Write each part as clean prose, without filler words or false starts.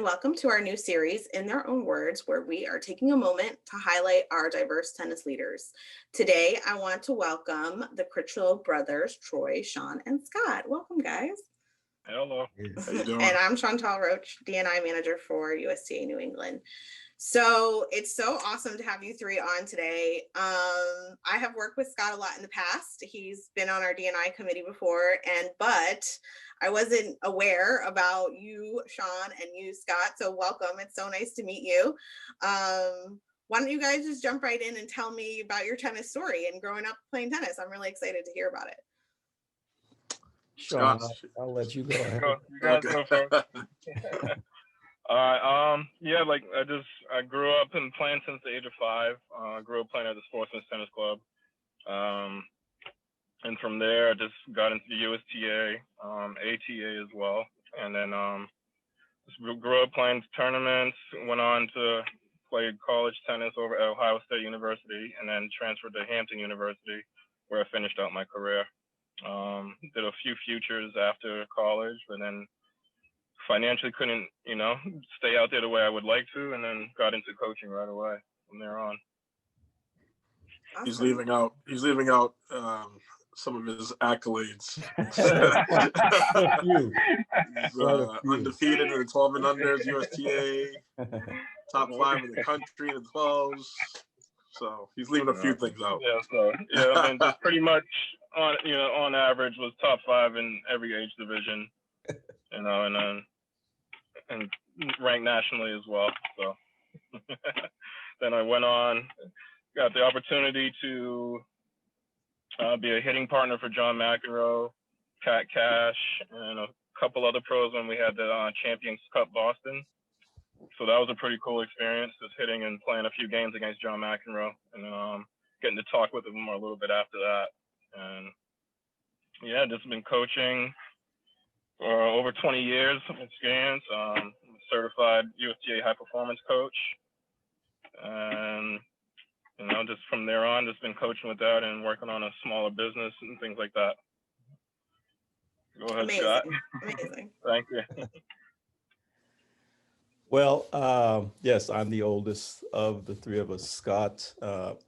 and welcome to our new series, In Their Own Words, where we are taking a moment to highlight our diverse tennis leaders. Today, I want to welcome the Crichlow brothers, Troy, Shaun, and Scott. Welcome, guys. Hello. How you doing? And I'm Chantal Roche, D&I manager for USTA New England. So it's so awesome to have you three on today. I have worked with Scott a lot in the past. He's been on our D&I committee before, but I wasn't aware about you, Shaun, and you, Scott. So welcome. It's so nice to meet you. Why don't you guys just jump right in and tell me about your tennis story and growing up playing tennis? I'm really excited to hear about it. Shaun, I'll let you go ahead. You guys go first. All right. Yeah, like I grew up and playing since the age of 5. I grew up playing at the Sportsman tennis club. And from there, I just got into the USTA, ATA as well. And then just grew up playing tournaments, went on to play college tennis over at Ohio State University, and then transferred to Hampton University, where I finished out my career. Did a few futures after college, but then financially couldn't, stay out there the way I would like to, and then got into coaching right away from there on. Awesome. He's leaving out some of his accolades. He's undefeated in the 12 and unders, USTA, top 5 in the country in the 12s. So he's leaving a few things out. I mean, just pretty much on average was top 5 in every age division, and ranked nationally as well. So then I went on, got the opportunity to be a hitting partner for John McEnroe, Cat Cash, and a couple other pros when we had the Champions Cup Boston. So that was a pretty cool experience, just hitting and playing a few games against John McEnroe, and getting to talk with him more a little bit after that. And yeah, just been coaching for over 20 years of experience. I'm a certified USTA high performance coach, and just from there on, just been coaching with that and working on a smaller business and things like that. Go ahead, Amazing. Scott. Amazing. Thank you. Well, yes, I'm the oldest of the three of us, Scott.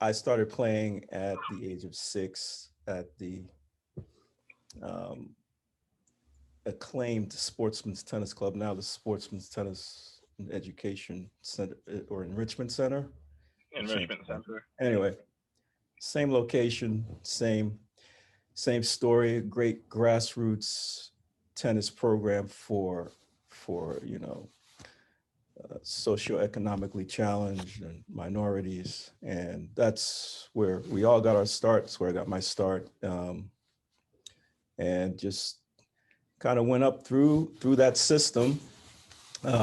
I started playing at the age of 6 at the acclaimed Sportsman's Tennis Club, now the Sportsman's Tennis and Education Center or Enrichment Center. Enrichment Center. Anyway, same location, same story. Great grassroots tennis program for socioeconomically challenged and minorities, and that's where we all got our start. That's where I got my start, and just kind of went up through that system.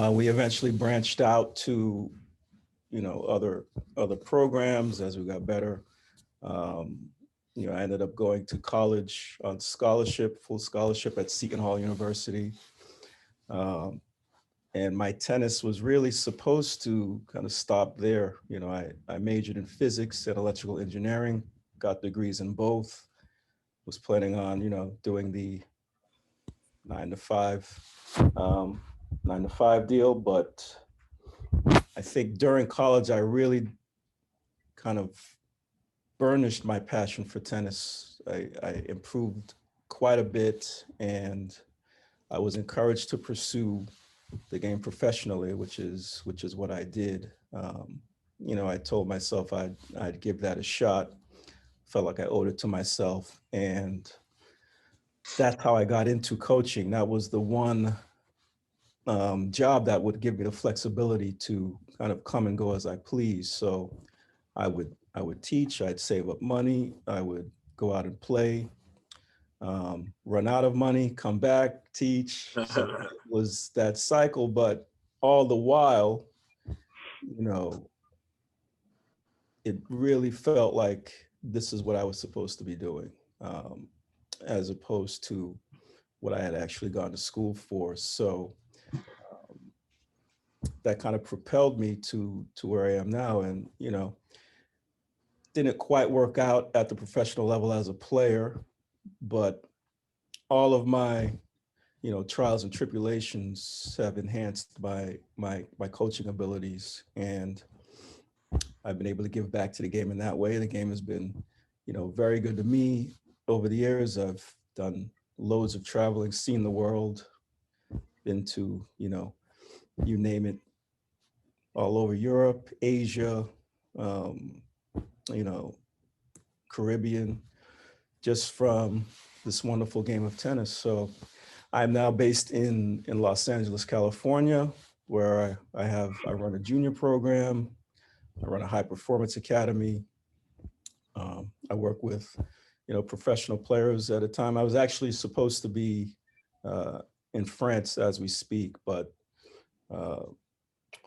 We eventually branched out to other programs as we got better. I ended up going to college on scholarship, full scholarship at Seton Hall University. And my tennis was really supposed to kind of stop there. I majored in physics and electrical engineering, got degrees in both, was planning on, doing the 9 to 5 deal. But I think during college, I really kind of burnished my passion for tennis. I improved quite a bit, and I was encouraged to pursue the game professionally, which is what I did. I told myself I'd give that a shot. Felt like I owed it to myself, and that's how I got into coaching. That was the one job that would give me the flexibility to kind of come and go as I please. So I would teach, I'd save up money, I would go out and play, run out of money, come back, teach. So it was that cycle, but all the while, it really felt like this is what I was supposed to be doing, as opposed to what I had actually gone to school for. So that kind of propelled me to where I am now. And, didn't quite work out at the professional level as a player, but all of my trials and tribulations have enhanced my coaching abilities, and I've been able to give back to the game in that way. The game has been, very good to me over the years. I've done loads of traveling, seen the world, been to, you name it, all over Europe, Asia, um, Caribbean, just from this wonderful game of tennis. So I'm now based in Los Angeles, California, where I run a junior program. I run a high performance academy. I work with, professional players. At a time, I was actually supposed to be in France as we speak, but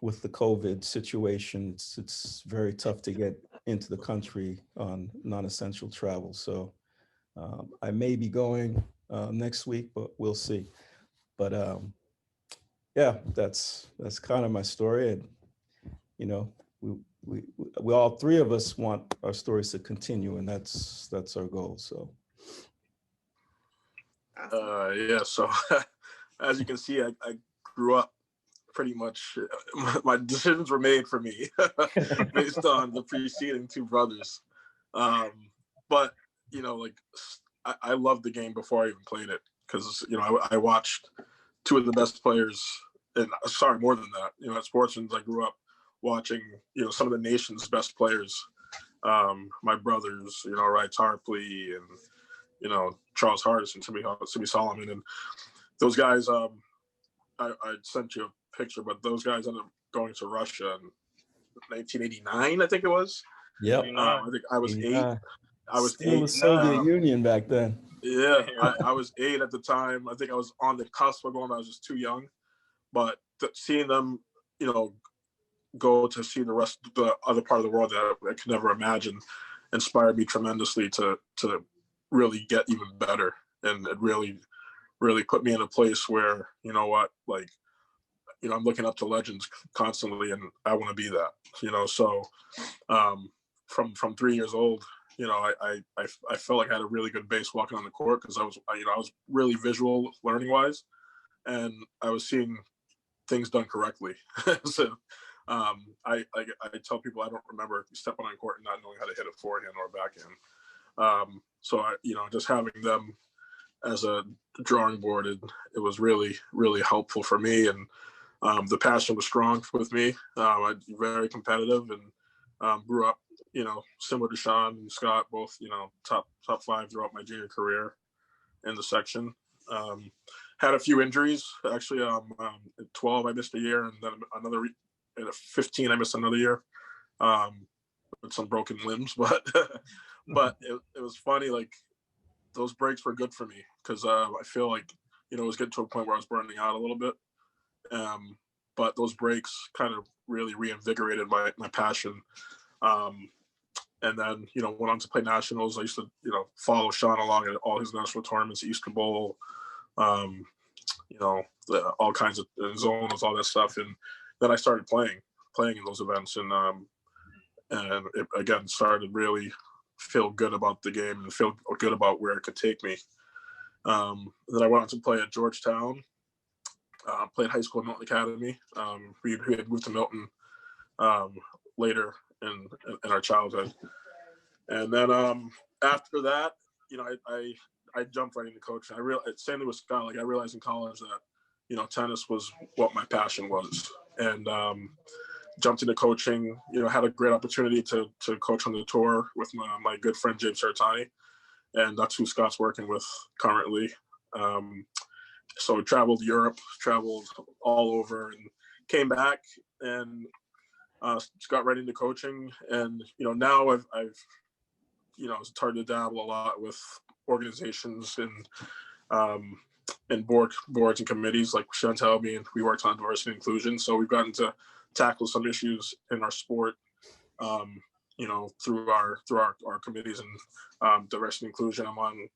with the COVID situation, it's very tough to get into the country on non-essential travel. So I may be going next week, but we'll see. But yeah, that's kind of my story, and we all three of us want our stories to continue, and that's our goal. So yeah, so as you can see, I grew up pretty much, my decisions were made for me based on the preceding two brothers. But I loved the game before I even played it, because I watched two of the best players, and sorry, more than that. At Sportsman, I grew up watching some of the nation's best players. My brothers, Ry Tarpley and Charles Hardis and Timmy Solomon, and those guys. I sent you a picture, but those guys ended up going to Russia in 1989, I think it was. Yeah, I think I was 8. I was still 8. The Soviet Union back then. Yeah, I was 8 at the time. I think I was on the cusp of going. I was just too young, but seeing them, go to see the other part of the world that I could never imagine, inspired me tremendously to really get even better, and it really put me in a place where, I'm looking up to legends constantly, and I want to be that. So from 3 years old, I felt like I had a really good base walking on the court, because I was really visual learning wise, and I was seeing things done correctly. So I tell people I don't remember stepping on court and not knowing how to hit a forehand or a backhand. So I, just having them as a drawing board, it was really, really helpful for me. And the passion was strong with me. I'm very competitive, and grew up, similar to Shaun and Scott, both, top 5 throughout my junior career in the section. Had a few injuries, actually. At 12, I missed a year, and then at 15, I missed another year with some broken limbs. But but it was funny, like, those breaks were good for me, because I feel like, it was getting to a point where I was burning out a little bit. But those breaks kind of really reinvigorated my passion. And then, went on to play nationals. I used to, follow Shaun along at all his national tournaments, Istanbul, all kinds of zones, all that stuff. And then I started playing in those events, and it, again, started really feel good about the game and feel good about where it could take me. Then I went on to play at Georgetown. Played high school at Milton Academy. We had moved to Milton later in our childhood, and then after that, I jumped right into coaching. Same thing with Scott. Like, I realized in college that tennis was what my passion was, and jumped into coaching. Had a great opportunity to coach on the tour with my good friend James Sertani, and that's who Scott's working with currently. So I traveled Europe, traveled all over, and came back and got right into coaching. And now I've started to dabble a lot with organizations and boards and committees, like Chantal, me, and we worked on diversity and inclusion. So we've gotten to tackle some issues in our sport, through our committees and diversity and inclusion. I'm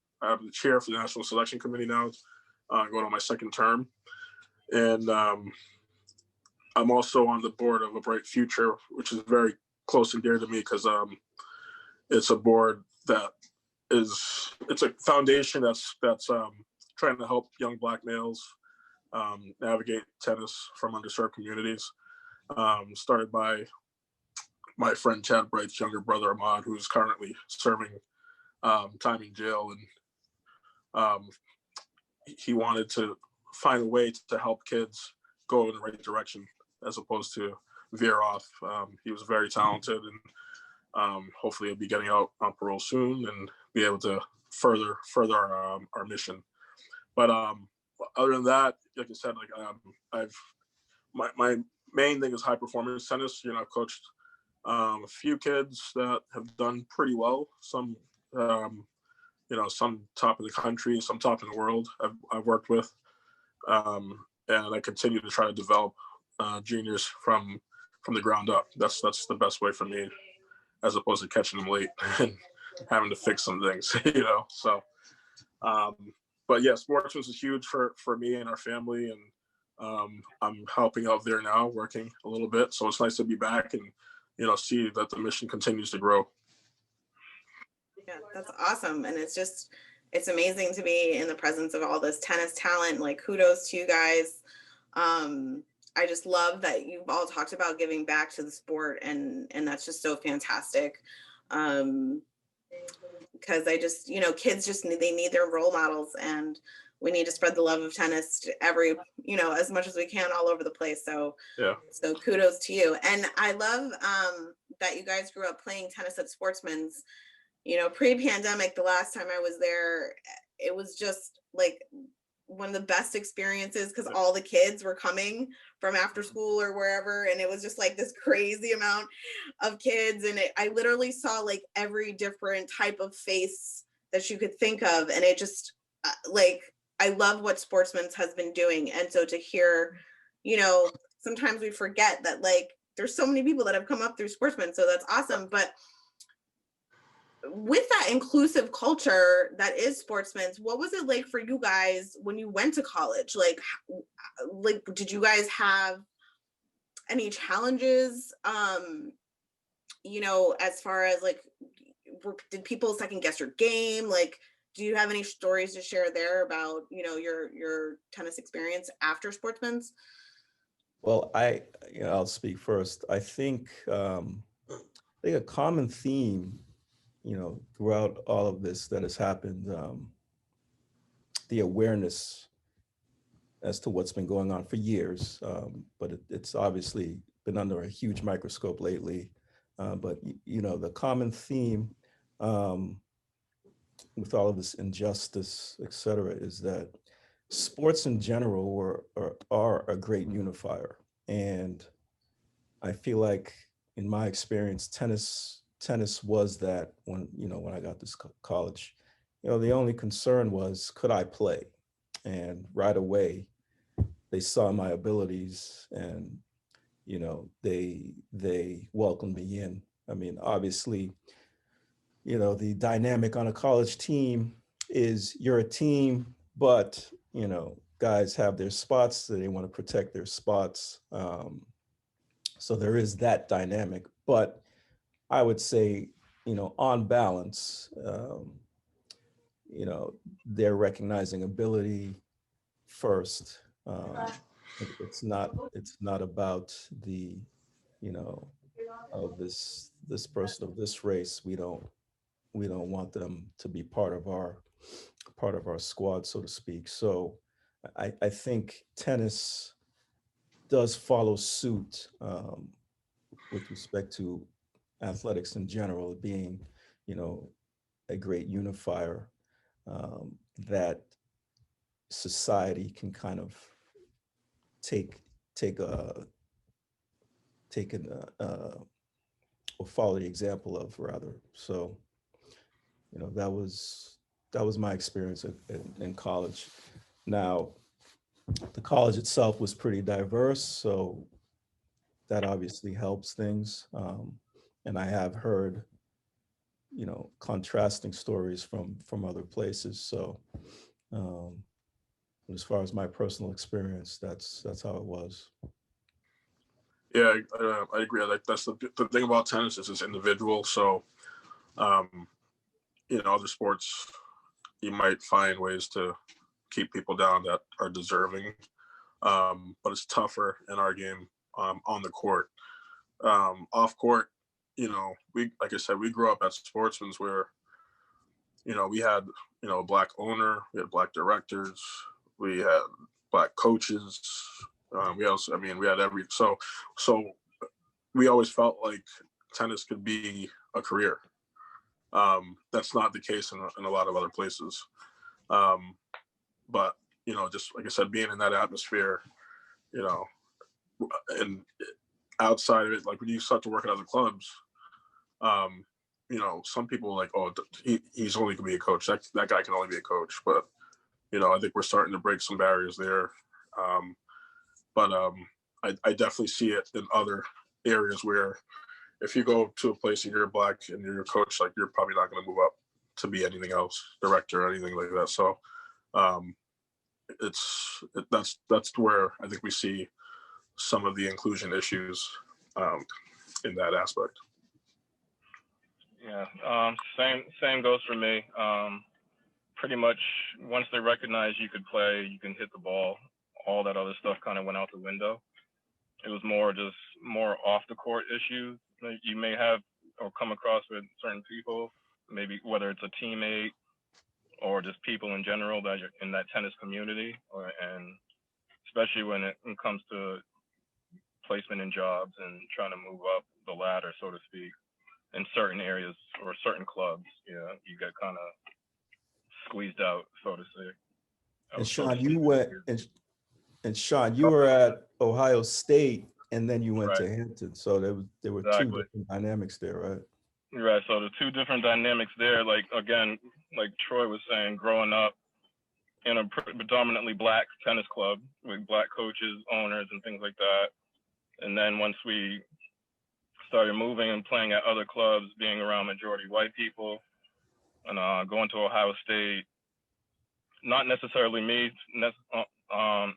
the chair for the National Selection Committee now, going on my second term. And I'm also on the board of A Bright Future, which is very close and dear to me, because it's a board that it's a foundation that's trying to help young Black males navigate tennis from underserved communities. Started by my friend Chad Bright's younger brother Ahmad, who's currently serving time in jail, and he wanted to find a way to help kids go in the right direction as opposed to veer off. He was very talented, and hopefully he'll be getting out on parole soon and be able to further our mission. But other than that, like I said, like my main thing is high performance tennis. You know, I've coached a few kids that have done pretty well. Some some top of the country, some top in the world I've worked with. And I continue to try to develop juniors from the ground up. That's the best way for me, as opposed to catching them late and having to fix some things, So, but yeah, Sportsman is huge for me and our family, and I'm helping out there now, working a little bit. So it's nice to be back and see that the mission continues to grow. Yeah, that's awesome. And it's amazing to be in the presence of all this tennis talent. Like, kudos to you guys. I just love that you've all talked about giving back to the sport, and that's just so fantastic. Because kids they need their role models, and we need to spread the love of tennis to as much as we can all over the place. So yeah. So kudos to you. And I love that you guys grew up playing tennis at Sportsman's. Pre-pandemic, the last time I was there, it was just like one of the best experiences, because all the kids were coming from after school or wherever, and it was just like this crazy amount of kids, and I literally saw like every different type of face that you could think of, and it just I love what Sportsman's has been doing. And so to hear, sometimes we forget that there's so many people that have come up through Sportsman, so that's awesome. But with that inclusive culture that is Sportsman's, what was it like for you guys when you went to college? Like did you guys have any challenges? As far as did people second guess your game? Do you have any stories to share there about, your tennis experience after Sportsman's? Well, I'll speak first. I think a common theme throughout all of this that has happened, the awareness as to what's been going on for years, but it's obviously been under a huge microscope lately. But the common theme with all of this injustice, et cetera, is that sports in general are a great unifier. And I feel like, in my experience, tennis was that when I got to college. The only concern was, could I play? And right away, they saw my abilities, and they welcomed me in. I mean, obviously, the dynamic on a college team is you're a team, but guys have their spots, so they want to protect their spots. So there is that dynamic, but I would say, on balance, they're recognizing ability first. It's not about the, this person of this race. We don't want them to be part of our squad, so to speak. So I think tennis does follow suit with respect to athletics in general, being, a great unifier that society can kind of take or follow the example of, rather. So, that was my experience in college. Now, the college itself was pretty diverse, so that obviously helps things. And I have heard, contrasting stories from other places. So, as far as my personal experience, that's how it was. Yeah, I agree. That's the thing about tennis is it's individual. So, other sports, you might find ways to keep people down that are deserving. But it's tougher in our game on the court. Off court, like I said, we grew up at Sportsman's where, we had, a Black owner, we had Black directors, we had Black coaches. We had so we always felt like tennis could be a career. That's not the case in a lot of other places. But, just like I said, being in that atmosphere, and outside of it, like when you start to work at other clubs, some people are like, oh, he's only gonna be a coach. That guy can only be a coach. But, I think we're starting to break some barriers there. But I definitely see it in other areas where if you go to a place and you're Black and you're a coach, like you're probably not going to move up to be anything else, director or anything like that. So that's where I think we see some of the inclusion issues in that aspect. Yeah, same goes for me. Pretty much once they recognize you could play, you can hit the ball, all that other stuff kind of went out the window. It was more off the court issues that you may have or come across with certain people, maybe whether it's a teammate or just people in general that you're in that tennis community, and especially when it comes to placement in jobs and trying to move up the ladder, so to speak, in certain areas or certain clubs. You get kind of squeezed out, so to say. And Shaun, you were at Ohio State, and then you went to Hampton. So there were two different dynamics there, right? Right. So the two different dynamics there, like again, like Troy was saying, growing up in a predominantly Black tennis club with Black coaches, owners, and things like that. And then once we started moving and playing at other clubs, being around majority white people, and going to Ohio State, not necessarily me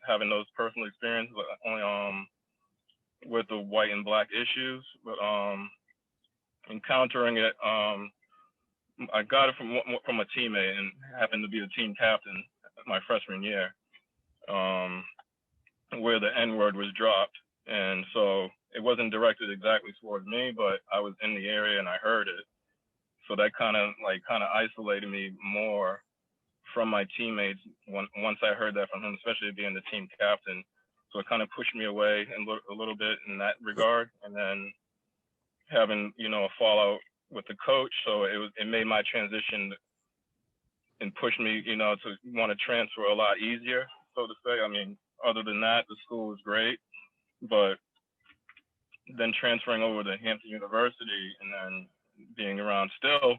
having those personal experiences, but only with the white and Black issues, but encountering it, I got it from a teammate and happened to be the team captain my freshman year, where the N-word was dropped. And so it wasn't directed exactly towards me, but I was in the area and I heard it. So that kind of isolated me more from my teammates once I heard that from him, especially being the team captain. So it kind of pushed me away a little bit in that regard. And then having, a fallout with the coach. So it made my transition and pushed me, to want to transfer a lot easier, so to say. I mean, other than that, the school was great, but then transferring over to Hampton University and then being around still,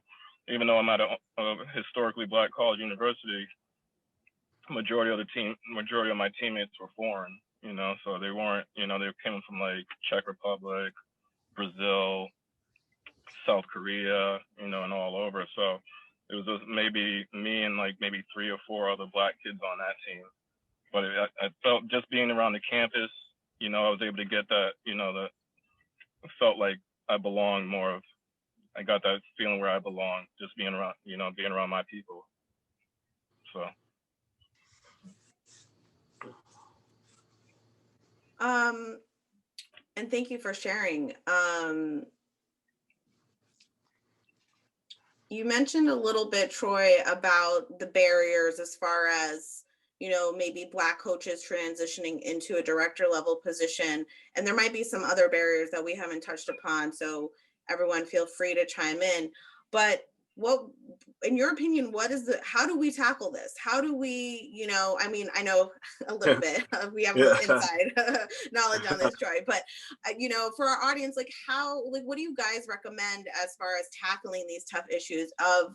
even though I'm at a historically Black college university, majority of my teammates were foreign, so they weren't, they came from like Czech Republic, Brazil, South Korea, and all over. So it was just maybe me and like maybe 3 or 4 other Black kids on that team. But I felt just being around the campus, I was able to get that, felt like I belonged more of, I got that feeling where I belong, just being around my people. So. And thank you for sharing. You mentioned a little bit, Troy, about the barriers as far as, maybe Black coaches transitioning into a director level position. And there might be some other barriers that we haven't touched upon. So everyone feel free to chime in. But what, in your opinion, how do we tackle this? How do we, I know a little bit, we have a little inside knowledge on this, Troy, but, for our audience, what do you guys recommend as far as tackling these tough issues of,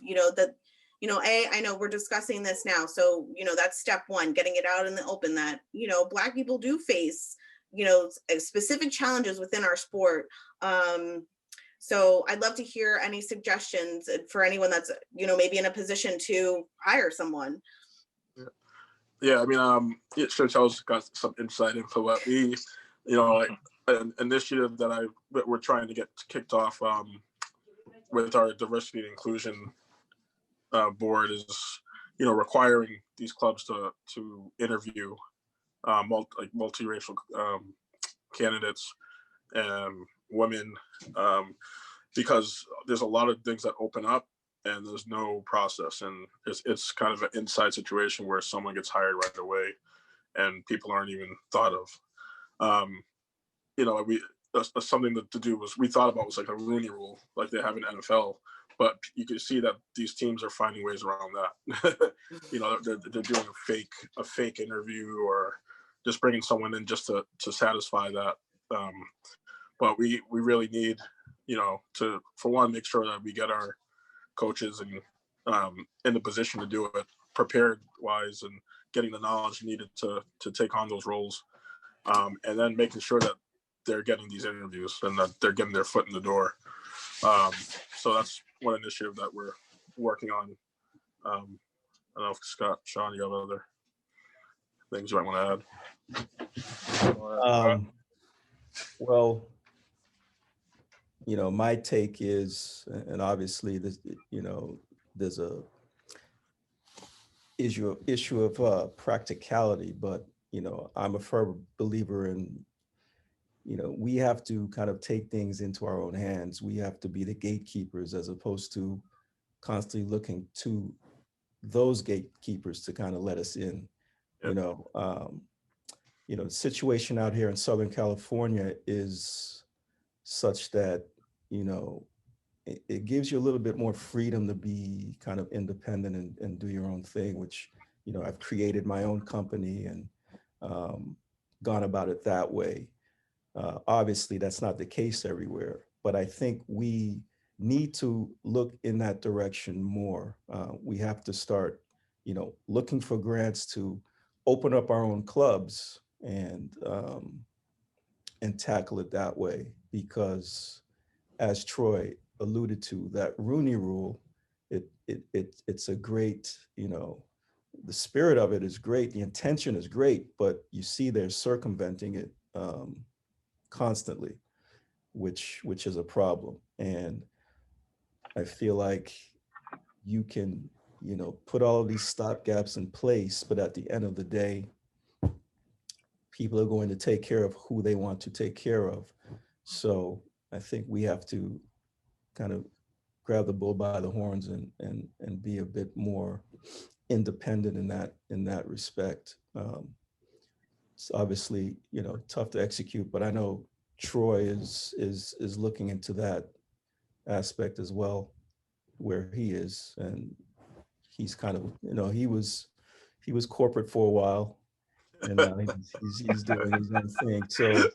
I know we're discussing this now. So, that's step one, getting it out in the open that, Black people do face, specific challenges within our sport. So I'd love to hear any suggestions for anyone that's, maybe in a position to hire someone. Yeah, I mean, Chantal's got some insight into what we, an initiative that we're trying to get kicked off with our diversity and inclusion board is, requiring these clubs to interview multiracial candidates and women, because there's a lot of things that open up and there's no process, and it's kind of an inside situation where someone gets hired right away and people aren't even thought of. Something to do was, we thought about was like a Rooney Rule, like they have in NFL, but you can see that these teams are finding ways around that. They're doing a fake interview, or just bringing someone in just to satisfy that. But we really need, to, for one, make sure that we get our coaches in the position to do it, prepared wise, and getting the knowledge needed to take on those roles, and then making sure that they're getting these interviews and that they're getting their foot in the door. So that's one initiative that we're working on. I don't know if Shaun, you have other things you might want to add? Well, my take is, and obviously this, there's a issue of practicality, but I'm a firm believer in, we have to kind of take things into our own hands. We have to be the gatekeepers, as opposed to constantly looking to those gatekeepers to kind of let us in. Yep. The situation out here in Southern California is such that, it gives you a little bit more freedom to be kind of independent and do your own thing, which, I've created my own company and gone about it that way. Obviously, that's not the case everywhere, but I think we need to look in that direction more. We have to start, looking for grants to open up our own clubs and tackle it that way, because as Troy alluded to, that Rooney Rule, it's a great, the spirit of it is great, the intention is great, but you see they're circumventing it constantly, which is a problem. And I feel like you can, put all of these stopgaps in place, but at the end of the day, people are going to take care of who they want to take care of. So I think we have to kind of grab the bull by the horns and be a bit more independent in that respect. It's obviously, tough to execute, but I know Troy is looking into that aspect as well, where he is, and he's kind of, he was corporate for a while, and now he's doing his own thing. So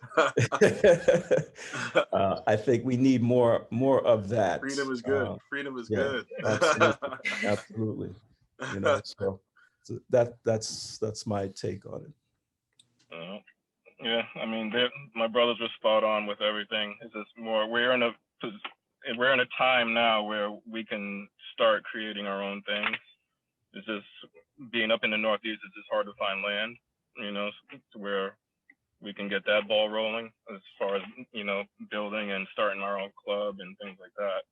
I think we need more of that. Freedom is good. Freedom is good. Absolutely. So that's my take on it. Yeah, I mean, my brothers were spot on with everything. It's just more, we're in a time now where we can start creating our own things. It's just, being up in the Northeast, it's just hard to find land, to where we can get that ball rolling as far as, building and starting our own club and things like that.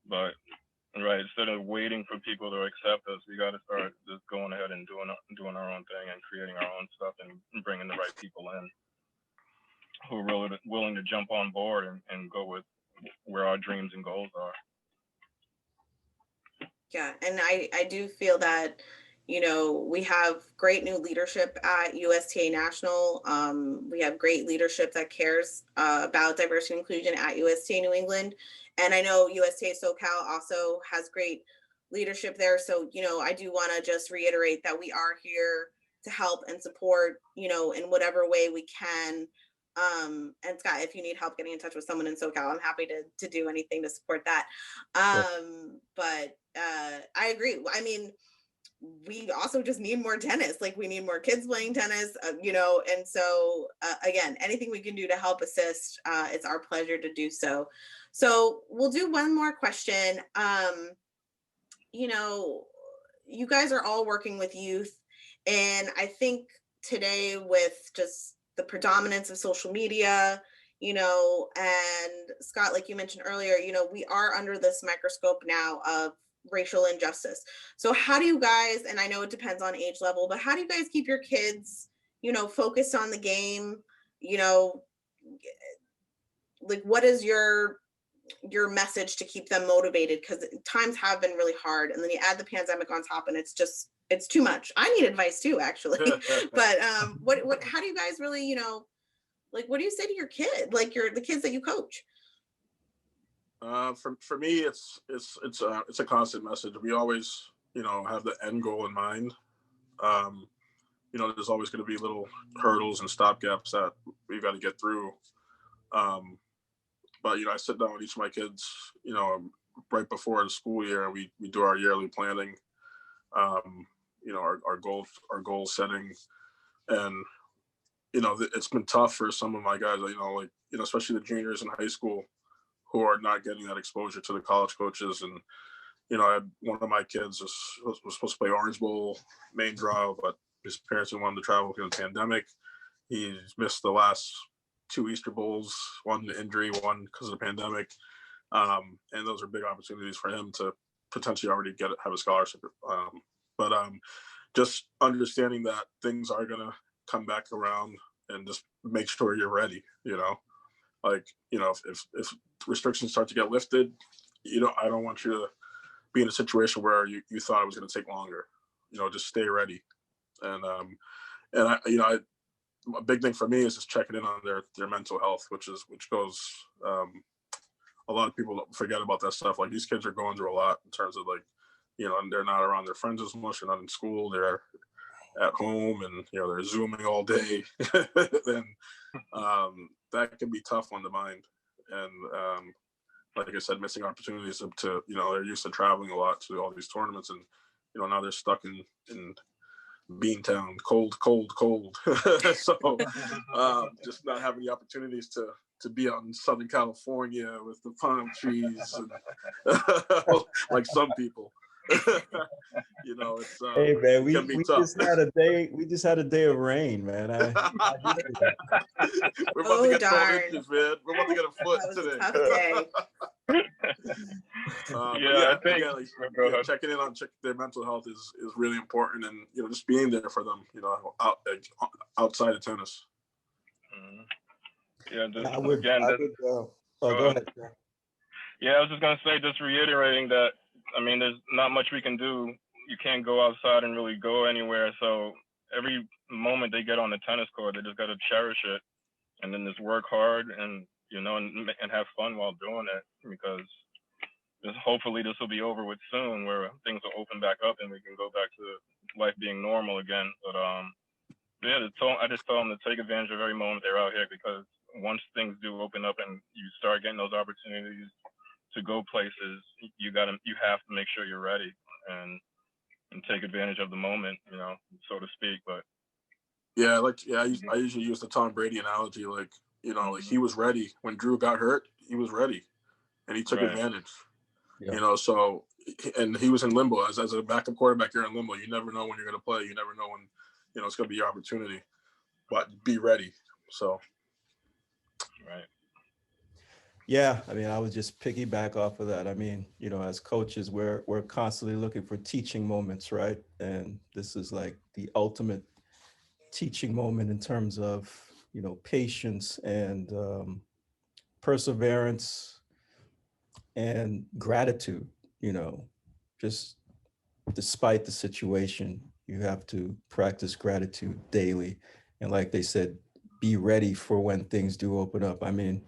But right, instead of waiting for people to accept us, we got to start just going ahead and doing our own thing and creating our own stuff and bringing the right people in who are really willing to jump on board and go with where our dreams and goals are. Yeah, and I do feel that, we have great new leadership at USTA National. We have great leadership that cares about diversity and inclusion at USTA New England. And I know USTA SoCal also has great leadership there. So, I do want to just reiterate that we are here to help and support, in whatever way we can. And Scott, if you need help getting in touch with someone in SoCal, I'm happy to do anything to support that. But I agree. I mean, we also just need more tennis. Like, we need more kids playing tennis, and so again, anything we can do to help assist, it's our pleasure to do so. So we'll do one more question. You guys are all working with youth, and I think today, with just the predominance of social media, and Scott, like you mentioned earlier, we are under this microscope now of racial injustice. So how do you guys, and I know it depends on age level, but how do you guys keep your kids, you know, focused on the game? You know, like what is your message to keep them motivated? Because times have been really hard, and then you add the pandemic on top and it's too much. I need advice too, actually. But what how do you guys really, you know, like what do you say to your kid, like the kids that you coach? For me, it's a constant message. We always, you know, have the end goal in mind. You know, there's always going to be little hurdles and stopgaps that we've got to get through. But you know, I sit down with each of my kids, you know, right before the school year, and we do our yearly planning. You know, our goal setting, and you know, it's been tough for some of my guys. You know, like, you know, especially the juniors in high school who are not getting that exposure to the college coaches. And you know, I had one of my kids was supposed to play Orange Bowl main draw, but his parents didn't want him to travel because of the pandemic. He's missed the last 2 Easter Bowls, one injury, one because of the pandemic. And those are big opportunities for him to potentially already have a scholarship. But just understanding that things are going to come back around, and just make sure you're ready, you know, like, you know, if restrictions start to get lifted, you know, I don't want you to be in a situation where you thought it was going to take longer. You know, just stay ready. And I, you know, a big thing for me is just checking in on their mental health, which goes, a lot of people forget about that stuff. Like, these kids are going through a lot in terms of, like, you know, and they're not around their friends as much. They're not in school. They're at home, and, you know, they're Zooming all day. And that can be tough on the mind. And like I said, missing opportunities to, you know, they're used to traveling a lot to all these tournaments, and, you know, now they're stuck in Beantown, cold. So just not having the opportunities to be out in Southern California with the palm trees, and like some people. You know, it's hey man, it can be we tough. just had a day of rain, man. We're about to get Darn. 12 inches, man. We're about to get a foot That was today. a tough day. I think again, like, checking in on their mental health is really important, and, you know, just being there for them, you know, outside of tennis. Yeah, I would, go ahead. Yeah, I was just gonna say, just reiterating that, I mean, there's not much we can do. You can't go outside and really go anywhere. So every moment they get on the tennis court, they just got to cherish it, and then just work hard, and, you know, and have fun while doing it, because just hopefully this will be over with soon, where things will open back up and we can go back to life being normal again. But yeah, I just told them to take advantage of every moment they're out here, because once things do open up and you start getting those opportunities to go places, you have to make sure you're ready and take advantage of the moment, you know, so to speak. But yeah, I usually use the Tom Brady analogy. Like, you know, like, he was ready when Drew got hurt. He was ready, and he took advantage. Yeah. You know, so, and he was in limbo as a backup quarterback. You're in limbo. You never know when you're going to play. You never know when, you know, it's going to be your opportunity. But be ready. So, right. Yeah, I mean, I would just piggyback off of that. I mean, you know, as coaches, we're constantly looking for teaching moments, right? And this is like the ultimate teaching moment in terms of, you know, patience and perseverance and gratitude. You know, just despite the situation, you have to practice gratitude daily. And like they said, be ready for when things do open up. I mean,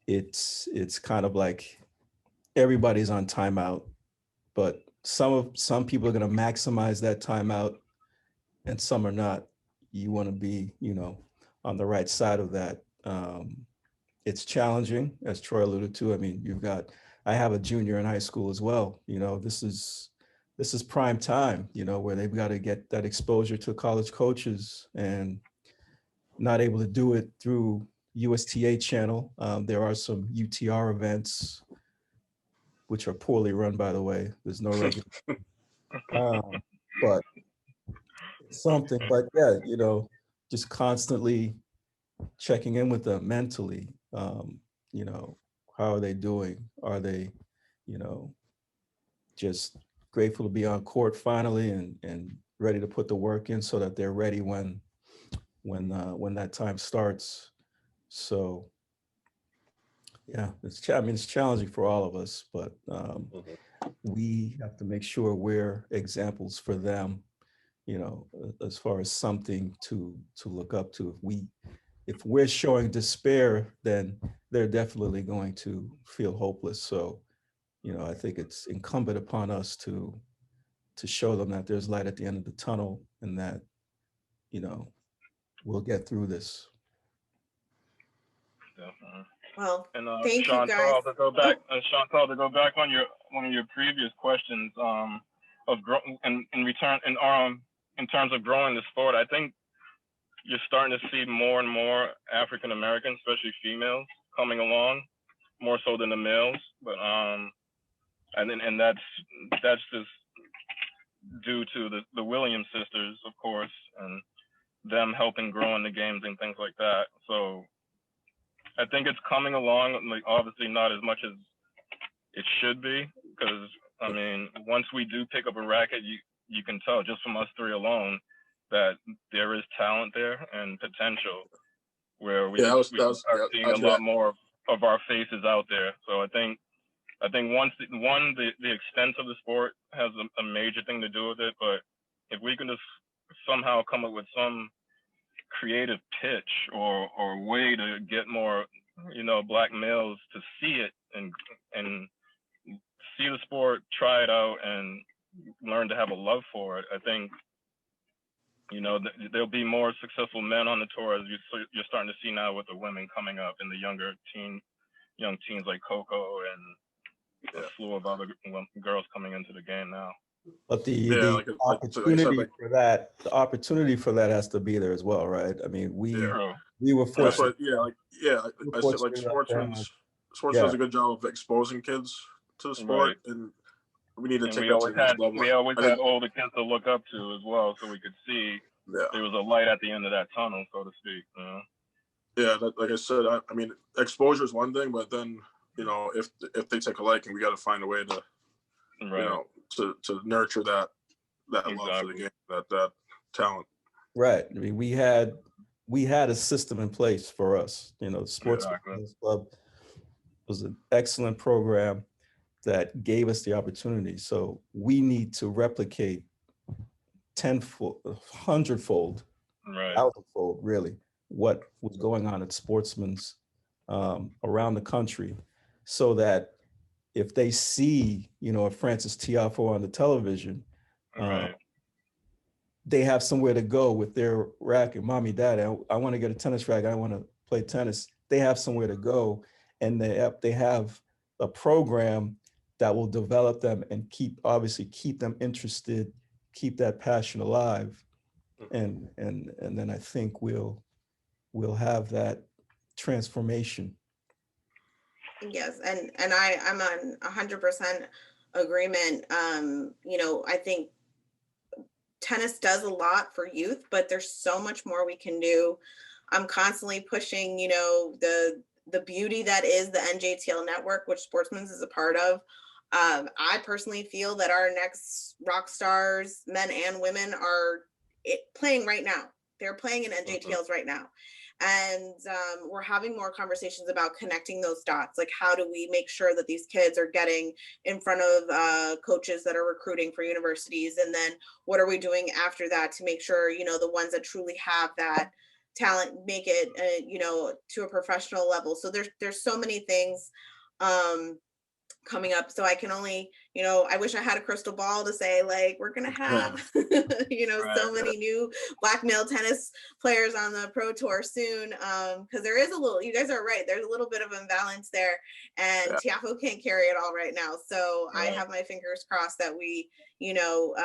it's kind of like everybody's on timeout, but some people are going to maximize that timeout and some are not. You want to be, you know, on the right side of that. It's challenging, as Troy alluded to. I mean, I have a junior in high school as well. You know, this is prime time, you know, where they've got to get that exposure to college coaches, and not able to do it through USTA channel. There are some UTR events, which are poorly run, by the way. There's no regular, but something. But yeah, you know, just constantly checking in with them mentally. You know, how are they doing? Are they, you know, just grateful to be on court finally and ready to put the work in so that they're ready when that time starts. So yeah, I mean, it's challenging for all of us, but we have to make sure we're examples for them, you know, as far as something to look up to. If we're showing despair, then they're definitely going to feel hopeless. So, you know, I think it's incumbent upon us to show them that there's light at the end of the tunnel and that, you know, we'll get through this. Definitely. Well, And thank you guys. Chantal, to go back, Chantal, to go back on one of your previous questions, of in terms of growing the sport, I think you're starting to see more and more African Americans, especially females, coming along more so than the males. But and that's just due to the Williams sisters, of course, and them helping grow in the games and things like that. So I think it's coming along, like obviously not as much as it should be, because I mean, once we do pick up a racket, you can tell just from us three alone that there is talent there and potential where we start seeing a lot more of our faces out there. So I think once the extent of the sport has a major thing to do with it, but if we can just somehow come up with some creative pitch or way to get more, you know, Black males to see it and see the sport, try it out, and learn to have a love for it, I think, you know, there'll be more successful men on the tour, as you're starting to see now with the women coming up and the young teens like Coco and a slew of other girls coming into the game now. But the opportunity for that has to be there as well, right? I mean, we were fortunate. I said, like Sportsman's does a good job of exposing kids to the sport, and we need to take that to the next level. We always had older kids to look up to as well, so we could see there was a light at the end of that tunnel, so to speak. You know? Yeah, like I said, I mean, exposure is one thing, but then, you know, if they take a liking, we got to find a way to, you know, to nurture that love for the game, that talent. Right. I mean, we had a system in place for us. You know, the Sportsman Club was an excellent program that gave us the opportunity. So we need to replicate 10-fold, 100-fold, 1,000-fold, really, what was going on at Sportsman's around the country, so that if they see, you know, a Francis Tiafoe on the television, they have somewhere to go with their racket. Mommy, Dad, I want to get a tennis racket. I want to play tennis. They have somewhere to go, and they have a program that will develop them and keep them interested, keep that passion alive, and then I think we'll have that transformation. Yes, and I'm on 100% agreement. You know, I think tennis does a lot for youth, but there's so much more we can do. I'm constantly pushing, you know, the beauty that is the NJTL network, which Sportsman's is a part of. I personally feel that our next rock stars, men and women, are playing right now. They're playing in NJTLs right now. And we're having more conversations about connecting those dots. Like, how do we make sure that these kids are getting in front of coaches that are recruiting for universities? And then what are we doing after that to make sure, you know, the ones that truly have that talent make it, you know, to a professional level? So there's so many things coming up. So I can only, you know, I wish I had a crystal ball to say, like, we're going to have, you know, so many new Black male tennis players on the pro tour soon. Because there is you guys are right, there's a little bit of imbalance there, and Tiafoe can't carry it all right now. So I have my fingers crossed that we, you know,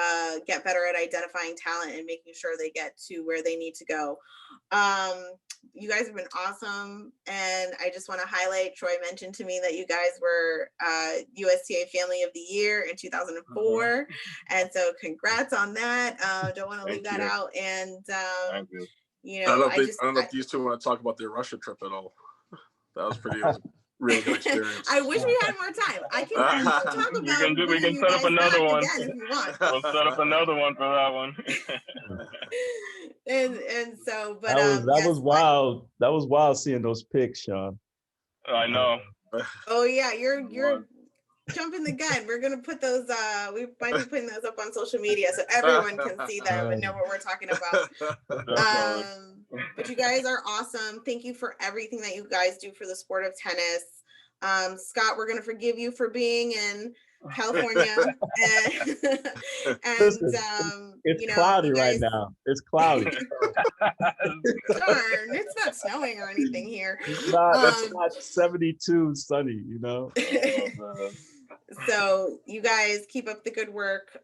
get better at identifying talent and making sure they get to where they need to go. You guys have been awesome. And I just want to highlight, Troy mentioned to me that you guys were USTA Family of the Year in 2004. And so congrats on that. Don't want to leave that out. And, you know, I don't know if these two want to talk about their Russia trip at all. That was pretty awesome. really good experience. I wish we had more time. I can talk about we can bringing you set up guys another back one. again if you want. We'll set up another one for that one. and so, but that yes, was wild. That was wild seeing those pics, Shaun. I know. Oh yeah, you're jumping the gun. We're gonna put those. We might be putting those up on social media so everyone can see them and know what we're talking about. But you guys are awesome. Thank you for everything that you guys do for the sport of tennis. Scott, we're gonna forgive you for being in California, and Listen, it's cloudy right now. It's cloudy. Darn, it's not snowing or anything here. It's not 72 sunny, you know. So you guys keep up the good work.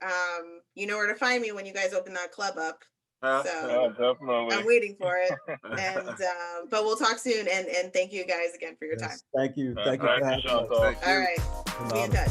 You know where to find me when you guys open that club up. So yeah, definitely. I'm waiting for it. And but we'll talk soon. And thank you guys again for your time. Thank you. Thank you, Chantal. All right. Be in touch.